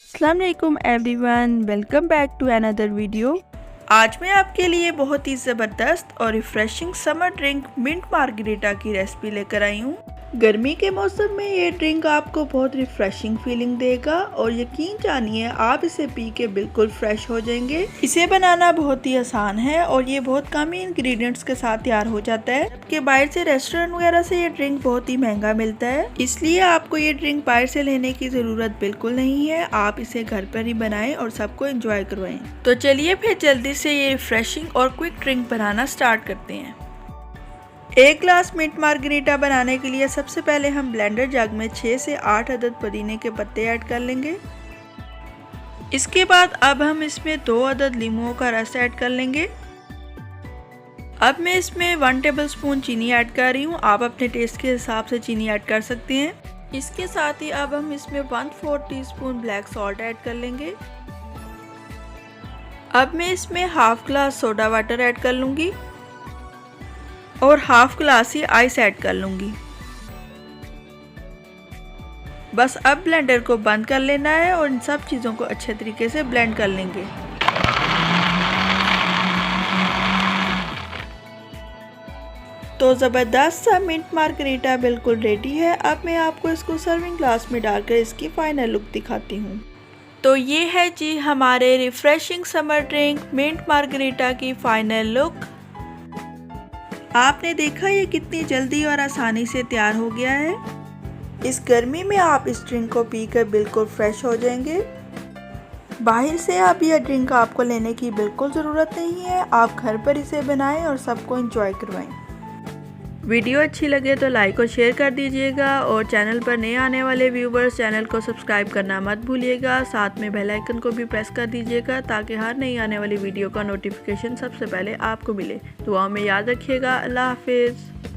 अस्सलाम वालेकुम everyone, welcome back to another video. आज मैं आपके लिए बहुत ही ज़बरदस्त और refreshing summer drink mint margarita की रेसिपी लेकर आई हूँ। गर्मी के मौसम में ये ड्रिंक आपको बहुत रिफ़्रेशिंग फीलिंग देगा और यकीन जानिए आप इसे पी के बिल्कुल फ्रेश हो जाएंगे। इसे बनाना बहुत ही आसान है और ये बहुत कम ही इंग्रेडिएंट्स के साथ तैयार हो जाता है, जबकि बाहर से रेस्टोरेंट वगैरह से ये ड्रिंक बहुत ही महंगा मिलता है। इसलिए आपको ये ड्रिंक बाहर से लेने की ज़रूरत बिल्कुल नहीं है, आप इसे घर पर ही बनाएं और सबको एंजॉय करवाएं। तो चलिए फिर जल्दी से ये रिफ़्रेशिंग और क्विक ड्रिंक बनाना स्टार्ट करते हैं। 1 ग्लास मिंट मार्गरीटा बनाने के लिए सबसे पहले हम ब्लेंडर जग में 6 से 8 अदद पुदीने के पत्ते ऐड कर लेंगे। इसके बाद अब हम इसमें 2 अदद लीमुओं का रस ऐड कर लेंगे। अब मैं इसमें 1 टेबलस्पून चीनी ऐड कर रही हूँ, आप अपने टेस्ट के हिसाब से चीनी ऐड कर सकते हैं। इसके साथ ही अब हम इसमें 1/4 टीस्पून ब्लैक सॉल्ट ऐड कर लेंगे। अब मैं इसमें half glass soda water add कर लूँगी और हाफ ग्लास ही आइस ऐड कर लूँगी। बस अब ब्लेंडर को बंद कर लेना है और इन सब चीज़ों को अच्छे तरीके से ब्लेंड कर लेंगे। तो ज़बरदस्त सा मिंट मार्गरीटा बिल्कुल रेडी है। अब मैं आपको इसको सर्विंग ग्लास में डालकर इसकी फाइनल लुक दिखाती हूँ। तो ये है जी हमारे refreshing summer drink mint margarita की फाइनल लुक। आपने देखा ये कितनी जल्दी और आसानी से तैयार हो गया है। इस गर्मी में आप इस ड्रिंक को पीकर बिल्कुल फ्रेश हो जाएंगे। बाहर से अब यह ड्रिंक आपको लेने की बिल्कुल ज़रूरत नहीं है, आप घर पर इसे बनाएं और सबको एंजॉय करवाएं। वीडियो अच्छी लगे तो लाइक और शेयर कर दीजिएगा और चैनल पर नए आने वाले व्यूवर्स चैनल को सब्सक्राइब करना मत भूलिएगा। साथ में बेल आइकन को भी प्रेस कर दीजिएगा ताकि हर नई आने वाली वीडियो का नोटिफिकेशन सबसे पहले आपको मिले। दुआ में याद रखिएगा। अल्लाह हाफिज़।